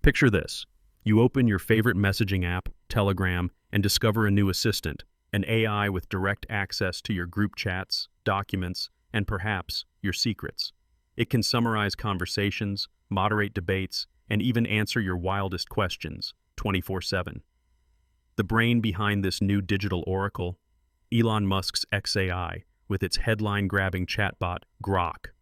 Picture this. You open your favorite messaging app, Telegram, and discover a new assistant, an AI with direct access to your group chats, documents, and perhaps your secrets. It can summarize conversations, moderate debates, and even answer your wildest questions 24/7. The brain behind this new digital oracle, Elon Musk's XAI, with its headline-grabbing chatbot, Grok.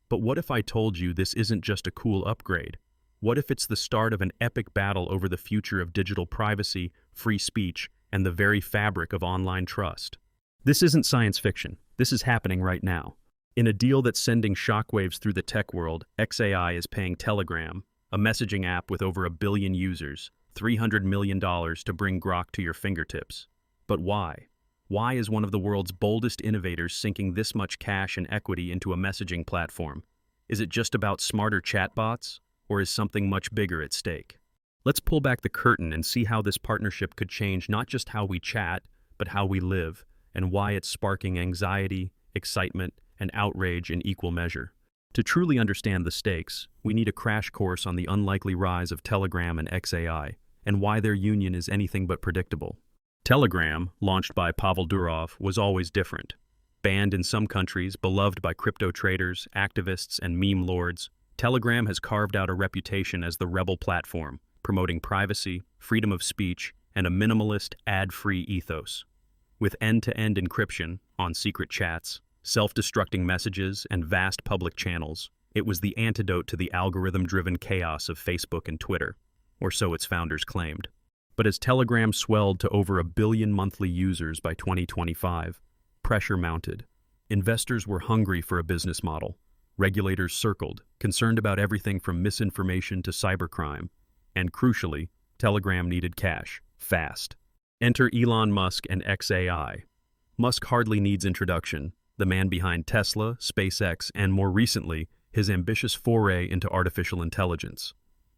But what if I told you this isn't just a cool upgrade? What if it's the start of an epic battle over the future of digital privacy, free speech, and the very fabric of online trust? This isn't science fiction. This is happening right now. In a deal that's sending shockwaves through the tech world, XAI is paying Telegram, a messaging app with over 1 billion users, $300 million to bring Grok to your fingertips. But why? Why is one of the world's boldest innovators sinking this much cash and equity into a messaging platform? Is it just about smarter chatbots, or is something much bigger at stake? Let's pull back the curtain and see how this partnership could change not just how we chat, but how we live, and why it's sparking anxiety, excitement, and outrage in equal measure. To truly understand the stakes, we need a crash course on the unlikely rise of Telegram and XAI, and why their union is anything but predictable. Telegram, launched by Pavel Durov, was always different. Banned in some countries, beloved by crypto traders, activists, and meme lords, Telegram has carved out a reputation as the rebel platform, promoting privacy, freedom of speech, and a minimalist, ad-free ethos. With end-to-end encryption on secret chats, self-destructing messages, and vast public channels, it was the antidote to the algorithm-driven chaos of Facebook and Twitter, or so its founders claimed. But as Telegram swelled to over 1 billion monthly users by 2025, pressure mounted. Investors were hungry for a business model. Regulators circled, concerned about everything from misinformation to cybercrime. And crucially, Telegram needed cash, fast. Enter Elon Musk and XAI. Musk hardly needs introduction, the man behind Tesla, SpaceX, and more recently, his ambitious foray into artificial intelligence.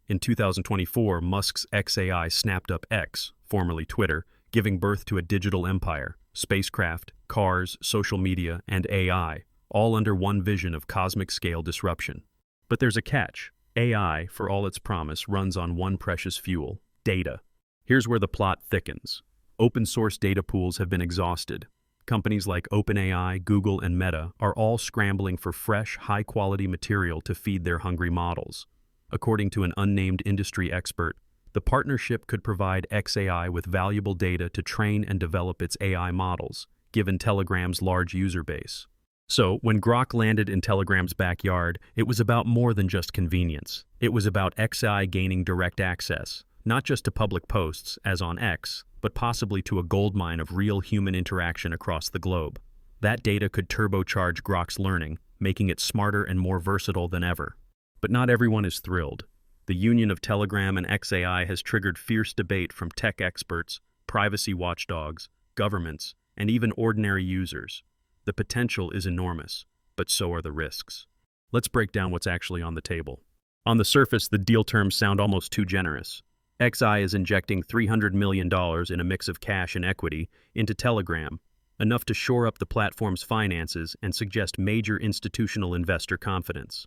In 2024, Musk's XAI snapped up X, formerly Twitter, giving birth to a digital empire, spacecraft, cars, social media, and AI, all under one vision of cosmic-scale disruption. But there's a catch. AI, for all its promise, runs on one precious fuel, data. Here's where the plot thickens. Open-source data pools have been exhausted. Companies like OpenAI, Google, and Meta are all scrambling for fresh, high-quality material to feed their hungry models. According to an unnamed industry expert, the partnership could provide XAI with valuable data to train and develop its AI models, given Telegram's large user base. So, when Grok landed in Telegram's backyard, it was about more than just convenience. It was about XAI gaining direct access, not just to public posts, as on X, but possibly to a goldmine of real human interaction across the globe. That data could turbocharge Grok's learning, making it smarter and more versatile than ever. But not everyone is thrilled. The union of Telegram and XAI has triggered fierce debate from tech experts, privacy watchdogs, governments, and even ordinary users. The potential is enormous, but so are the risks. Let's break down what's actually on the table. On the surface, the deal terms sound almost too generous. XAI is injecting $300 million in a mix of cash and equity into Telegram, enough to shore up the platform's finances and suggest major institutional investor confidence.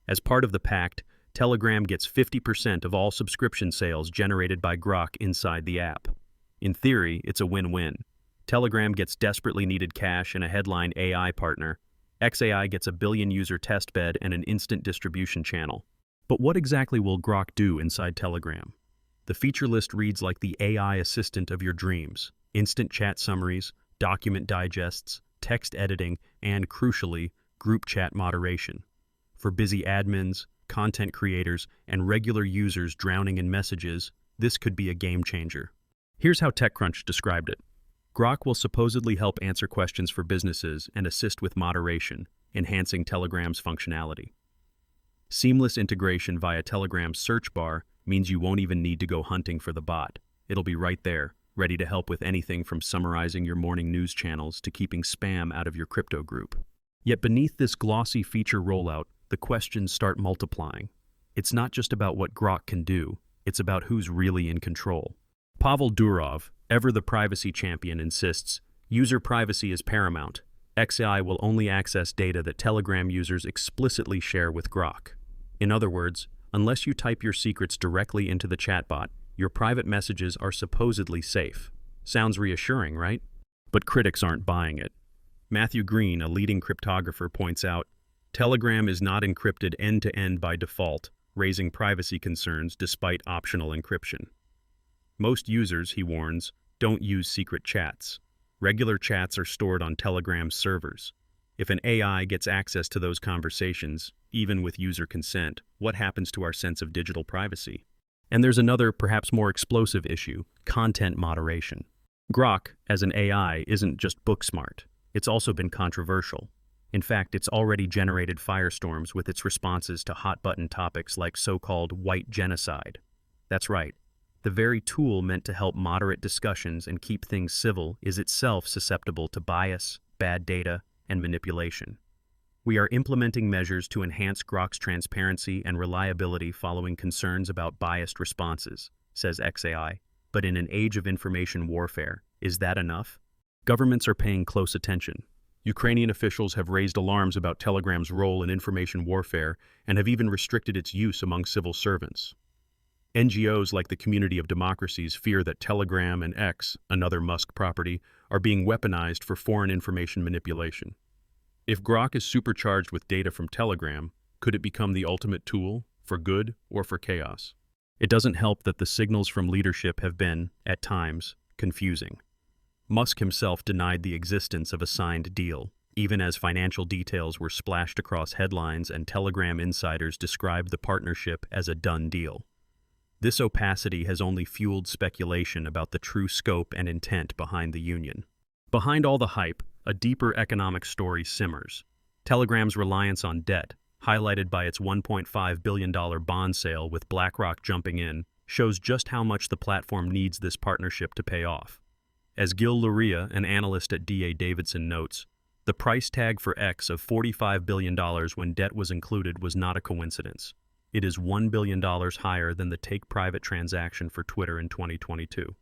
As part of the pact, Telegram gets 50% of all subscription sales generated by Grok inside the app. In theory, it's a win-win. Telegram gets desperately needed cash and a headline AI partner. XAI gets a billion-user testbed and an instant distribution channel. But what exactly will Grok do inside Telegram? The feature list reads like the AI assistant of your dreams. Instant chat summaries, document digests, text editing, and, crucially, group chat moderation. For busy admins, content creators, and regular users drowning in messages, this could be a game changer. Here's how TechCrunch described it. Grok will supposedly help answer questions for businesses and assist with moderation, enhancing Telegram's functionality. Seamless integration via Telegram's search bar means you won't even need to go hunting for the bot. It'll be right there, ready to help with anything from summarizing your morning news channels to keeping spam out of your crypto group. Yet beneath this glossy feature rollout, the questions start multiplying. It's not just about what Grok can do, it's about who's really in control. Pavel Durov, ever the privacy champion, insists, user privacy is paramount. XAI will only access data that Telegram users explicitly share with Grok. In other words, Unless you type your secrets directly into the chatbot, your private messages are supposedly safe. Sounds reassuring, right? But critics aren't buying it. Matthew Green, a leading cryptographer, points out, Telegram is not encrypted end-to-end by default, raising privacy concerns despite optional encryption. Most users, he warns, don't use secret chats. Regular chats are stored on Telegram's servers. If an AI gets access to those conversations, even with user consent, what happens to our sense of digital privacy? And there's another, perhaps more explosive issue, content moderation. Grok, as an AI, isn't just book smart. It's also been controversial. In fact, it's already generated firestorms with its responses to hot-button topics like so-called white genocide. That's right. The very tool meant to help moderate discussions and keep things civil is itself susceptible to bias, bad data, and manipulation. We are implementing measures to enhance Grok's transparency and reliability following concerns about biased responses, says XAI. But in an age of information warfare, is that enough? Governments are paying close attention. Ukrainian officials have raised alarms about Telegram's role in information warfare and have even restricted its use among civil servants. NGOs like the Community of Democracies fear that Telegram and X, another Musk property, are being weaponized for foreign information manipulation. If Grok is supercharged with data from Telegram, could it become the ultimate tool, for good or for chaos? It doesn't help that the signals from leadership have been, at times, confusing. Musk himself denied the existence of a signed deal, even as financial details were splashed across headlines and Telegram insiders described the partnership as a done deal. This opacity has only fueled speculation about the true scope and intent behind the union. Behind all the hype, a deeper economic story simmers. Telegram's reliance on debt, highlighted by its $1.5 billion bond sale with BlackRock jumping in, shows just how much the platform needs this partnership to pay off. As Gil Luria, an analyst at D.A. Davidson, notes, the price tag for X of $45 billion when debt was included was not a coincidence. It is $1 billion higher than the take-private transaction for Twitter in 2022.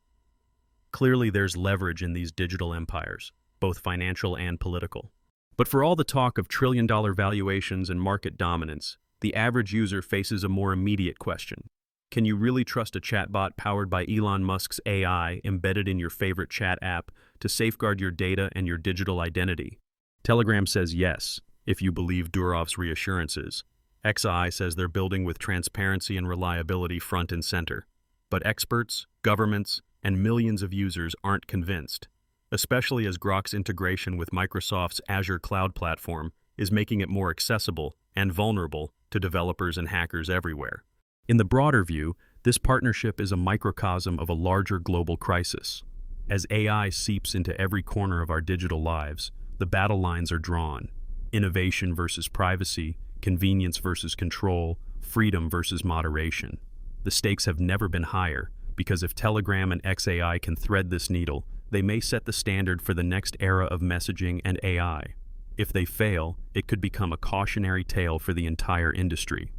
Clearly, there's leverage in these digital empires, both financial and political. But for all the talk of trillion-dollar valuations and market dominance, the average user faces a more immediate question. Can you really trust a chatbot powered by Elon Musk's AI embedded in your favorite chat app to safeguard your data and your digital identity? Telegram says yes, if you believe Durov's reassurances. XI says they're building with transparency and reliability front and center. But experts, governments, and millions of users aren't convinced, especially as Grok's integration with Microsoft's Azure cloud platform is making it more accessible and vulnerable to developers and hackers everywhere. In the broader view, this partnership is a microcosm of a larger global crisis. As AI seeps into every corner of our digital lives, the battle lines are drawn. Innovation versus privacy, convenience versus control, freedom versus moderation. The stakes have never been higher, because if Telegram and XAI can thread this needle, they may set the standard for the next era of messaging and AI. If they fail, it could become a cautionary tale for the entire industry.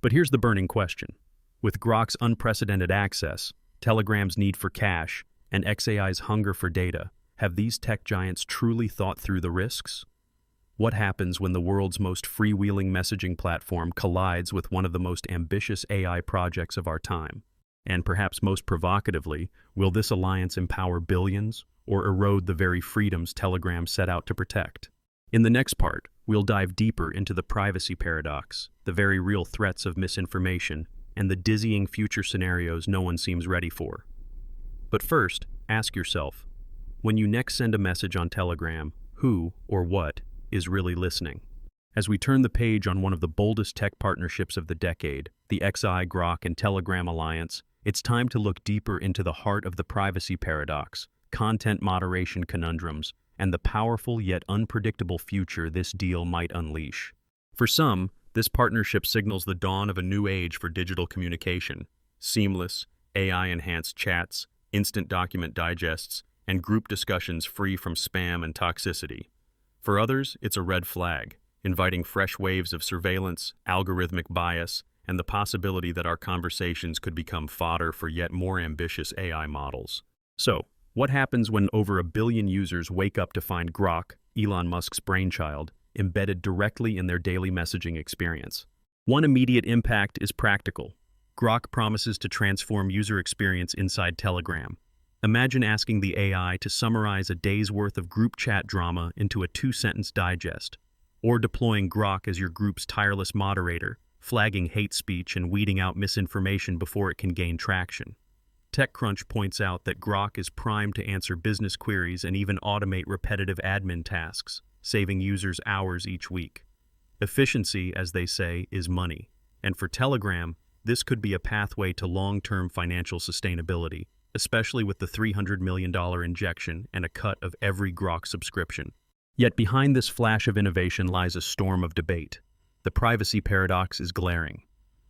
But here's the burning question. With Grok's unprecedented access, Telegram's need for cash, and XAI's hunger for data, have these tech giants truly thought through the risks? What happens when the world's most freewheeling messaging platform collides with one of the most ambitious AI projects of our time? And perhaps most provocatively, will this alliance empower billions or erode the very freedoms Telegram set out to protect? In the next part, we'll dive deeper into the privacy paradox, the very real threats of misinformation, and the dizzying future scenarios no one seems ready for. But first, ask yourself, when you next send a message on Telegram, who or what is really listening? As we turn the page on one of the boldest tech partnerships of the decade, the XI, Grok, and Telegram alliance, it's time to look deeper into the heart of the privacy paradox, content moderation conundrums, and the powerful yet unpredictable future this deal might unleash. For some, this partnership signals the dawn of a new age for digital communication. Seamless, AI-enhanced chats, instant document digests, and group discussions free from spam and toxicity. For others, it's a red flag, inviting fresh waves of surveillance, algorithmic bias, and the possibility that our conversations could become fodder for yet more ambitious AI models. So, what happens when over 1 billion users wake up to find Grok, Elon Musk's brainchild, embedded directly in their daily messaging experience? One immediate impact is practical. Grok promises to transform user experience inside Telegram. Imagine asking the AI to summarize a day's worth of group chat drama into a two-sentence digest, or deploying Grok as your group's tireless moderator, flagging hate speech and weeding out misinformation before it can gain traction. TechCrunch points out that Grok is primed to answer business queries and even automate repetitive admin tasks, saving users hours each week. Efficiency, as they say, is money. And for Telegram, this could be a pathway to long-term financial sustainability, especially with the $300 million injection and a cut of every Grok subscription. Yet behind this flash of innovation lies a storm of debate. The privacy paradox is glaring.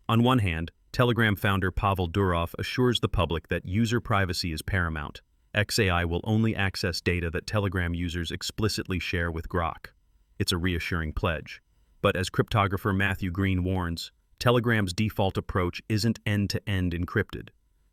On one hand, Telegram founder Pavel Durov assures the public that user privacy is paramount. XAI will only access data that Telegram users explicitly share with Grok. It's a reassuring pledge. But as cryptographer Matthew Green warns, Telegram's default approach isn't end-to-end encrypted.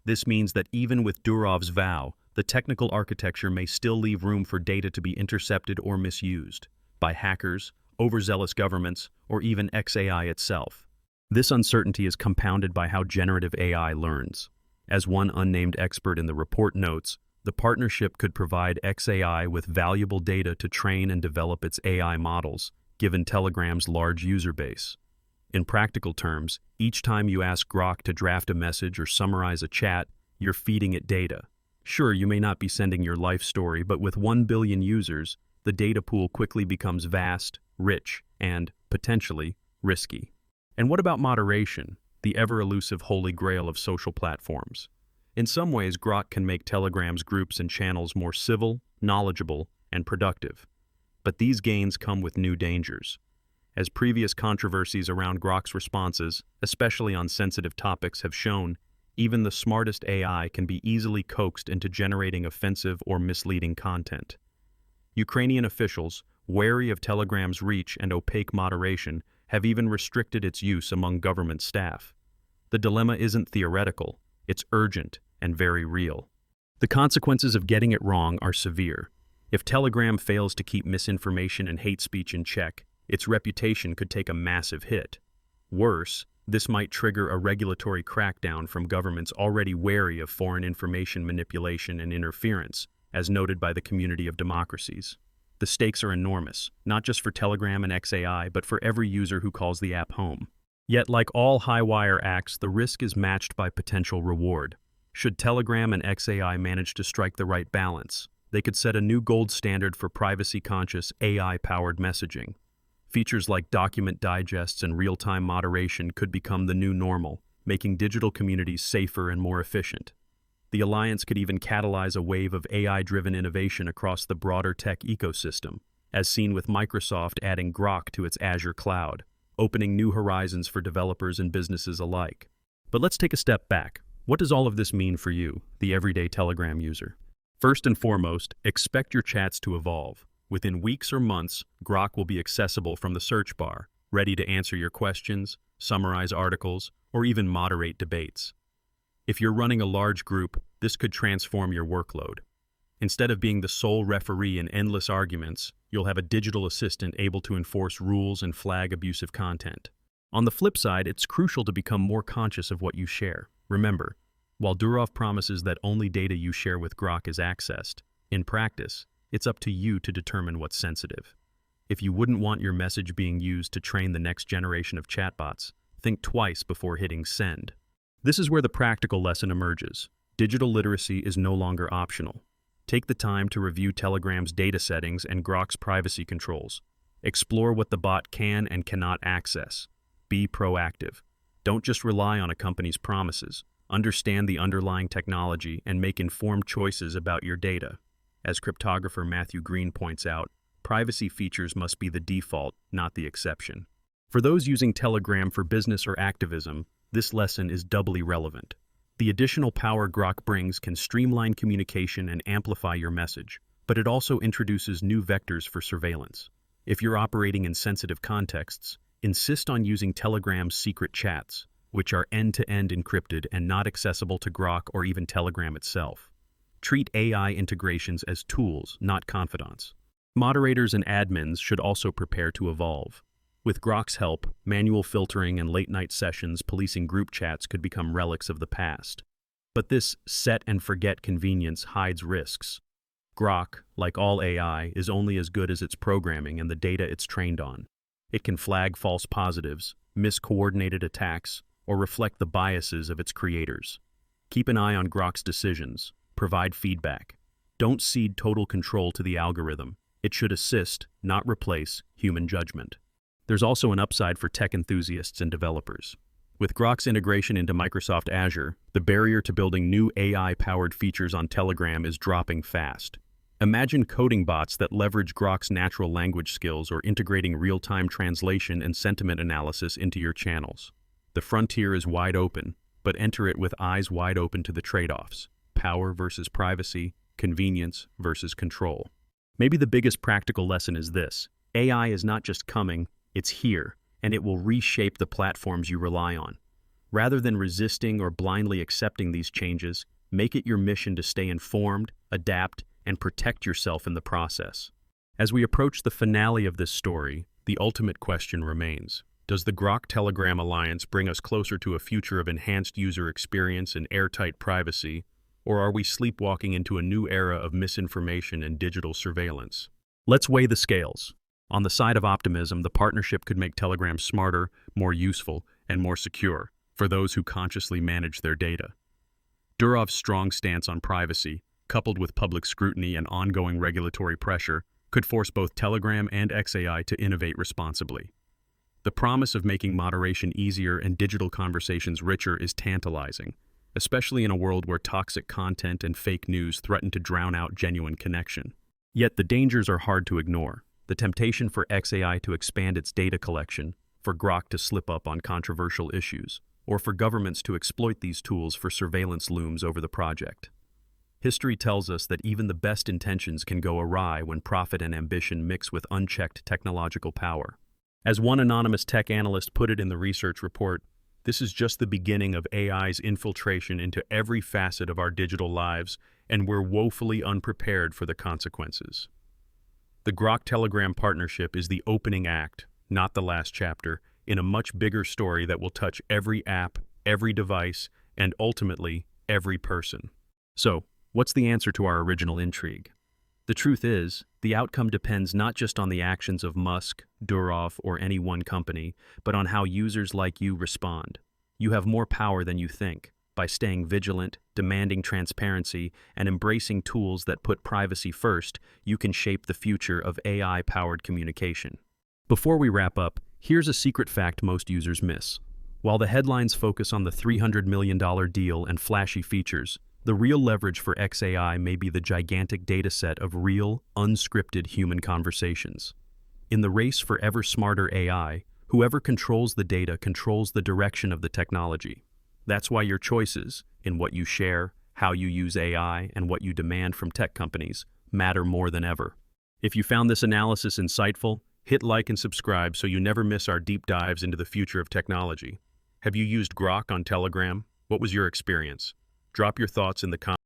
This means that even with Durov's vow, the technical architecture may still leave room for data to be intercepted or misused by hackers, overzealous governments, or even XAI itself. This uncertainty is compounded by how generative AI learns. As one unnamed expert in the report notes, the partnership could provide XAI with valuable data to train and develop its AI models, given Telegram's large user base. In practical terms, each time you ask Grok to draft a message or summarize a chat, you're feeding it data. Sure, you may not be sending your life story, but with 1 billion users, the data pool quickly becomes vast, rich, and, potentially, risky. And what about moderation, the ever-elusive holy grail of social platforms? In some ways, Grok can make Telegram's groups and channels more civil, knowledgeable, and productive. But these gains come with new dangers. As previous controversies around Grok's responses, especially on sensitive topics, have shown, even the smartest AI can be easily coaxed into generating offensive or misleading content. Ukrainian officials, wary of Telegram's reach and opaque moderation, have even restricted its use among government staff. The dilemma isn't theoretical, it's urgent and very real. The consequences of getting it wrong are severe. If Telegram fails to keep misinformation and hate speech in check, its reputation could take a massive hit. Worse, this might trigger a regulatory crackdown from governments already wary of foreign information manipulation and interference, as noted by the community of democracies. The stakes are enormous, not just for Telegram and XAI, but for every user who calls the app home. Yet, like all high-wire acts, the risk is matched by potential reward. Should Telegram and XAI manage to strike the right balance, they could set a new gold standard for privacy-conscious, AI-powered messaging. Features like document digests and real-time moderation could become the new normal, making digital communities safer and more efficient. The alliance could even catalyze a wave of AI-driven innovation across the broader tech ecosystem, as seen with Microsoft adding Grok to its Azure cloud, opening new horizons for developers and businesses alike. But let's take a step back. What does all of this mean for you, the everyday Telegram user? First and foremost, expect your chats to evolve. Within weeks or months, Grok will be accessible from the search bar, ready to answer your questions, summarize articles, or even moderate debates. If you're running a large group, this could transform your workload. Instead of being the sole referee in endless arguments, you'll have a digital assistant able to enforce rules and flag abusive content. On the flip side, it's crucial to become more conscious of what you share. Remember, while Durov promises that only data you share with Grok is accessed, in practice, it's up to you to determine what's sensitive. If you wouldn't want your message being used to train the next generation of chatbots, think twice before hitting send. This is where the practical lesson emerges. Digital literacy is no longer optional. Take the time to review Telegram's data settings and Grok's privacy controls. Explore what the bot can and cannot access. Be proactive. Don't just rely on a company's promises. Understand the underlying technology and make informed choices about your data. As cryptographer Matthew Green points out, privacy features must be the default, not the exception. For those using Telegram for business or activism, this lesson is doubly relevant. The additional power Grok brings can streamline communication and amplify your message, but it also introduces new vectors for surveillance. If you're operating in sensitive contexts, insist on using Telegram's secret chats, which are end-to-end encrypted and not accessible to Grok or even Telegram itself. Treat AI integrations as tools, not confidants. Moderators and admins should also prepare to evolve. With Grok's help, manual filtering and late-night sessions policing group chats could become relics of the past. But this set-and-forget convenience hides risks. Grok, like all AI, is only as good as its programming and the data it's trained on. It can flag false positives, miss coordinated attacks, or reflect the biases of its creators. Keep an eye on Grok's decisions. Provide feedback. Don't cede total control to the algorithm. It should assist, not replace, human judgment. There's also an upside for tech enthusiasts and developers. With Grok's integration into Microsoft Azure, the barrier to building new AI-powered features on Telegram is dropping fast. Imagine coding bots that leverage Grok's natural language skills or integrating real-time translation and sentiment analysis into your channels. The frontier is wide open, but enter it with eyes wide open to the trade-offs: power versus privacy, convenience versus control. Maybe the biggest practical lesson is this: AI is not just coming, it's here, and it will reshape the platforms you rely on. Rather than resisting or blindly accepting these changes, make it your mission to stay informed, adapt, and protect yourself in the process. As we approach the finale of this story, the ultimate question remains: does the Grok-Telegram alliance bring us closer to a future of enhanced user experience and airtight privacy, or are we sleepwalking into a new era of misinformation and digital surveillance? Let's weigh the scales. On the side of optimism, the partnership could make Telegram smarter, more useful, and more secure for those who consciously manage their data. Durov's strong stance on privacy, coupled with public scrutiny and ongoing regulatory pressure, could force both Telegram and XAI to innovate responsibly. The promise of making moderation easier and digital conversations richer is tantalizing, especially in a world where toxic content and fake news threaten to drown out genuine connection. Yet the dangers are hard to ignore. The temptation for XAI to expand its data collection, for Grok to slip up on controversial issues, or for governments to exploit these tools for surveillance looms over the project. History tells us that even the best intentions can go awry when profit and ambition mix with unchecked technological power. As one anonymous tech analyst put it in the research report, this is just the beginning of AI's infiltration into every facet of our digital lives, and we're woefully unprepared for the consequences. The Grok-Telegram partnership is the opening act, not the last chapter, in a much bigger story that will touch every app, every device, and ultimately, every person. So, what's the answer to our original intrigue? The truth is, the outcome depends not just on the actions of Musk, Durov, or any one company, but on how users like you respond. You have more power than you think. By staying vigilant, demanding transparency, and embracing tools that put privacy first, you can shape the future of AI-powered communication. Before we wrap up, here's a secret fact most users miss. While the headlines focus on the $300 million deal and flashy features, the real leverage for XAI may be the gigantic dataset of real, unscripted human conversations. In the race for ever smarter AI, whoever controls the data controls the direction of the technology. That's why your choices, in what you share, how you use AI, and what you demand from tech companies, matter more than ever. If you found this analysis insightful, hit like and subscribe so you never miss our deep dives into the future of technology. Have you used Grok on Telegram? What was your experience? Drop your thoughts in the comments.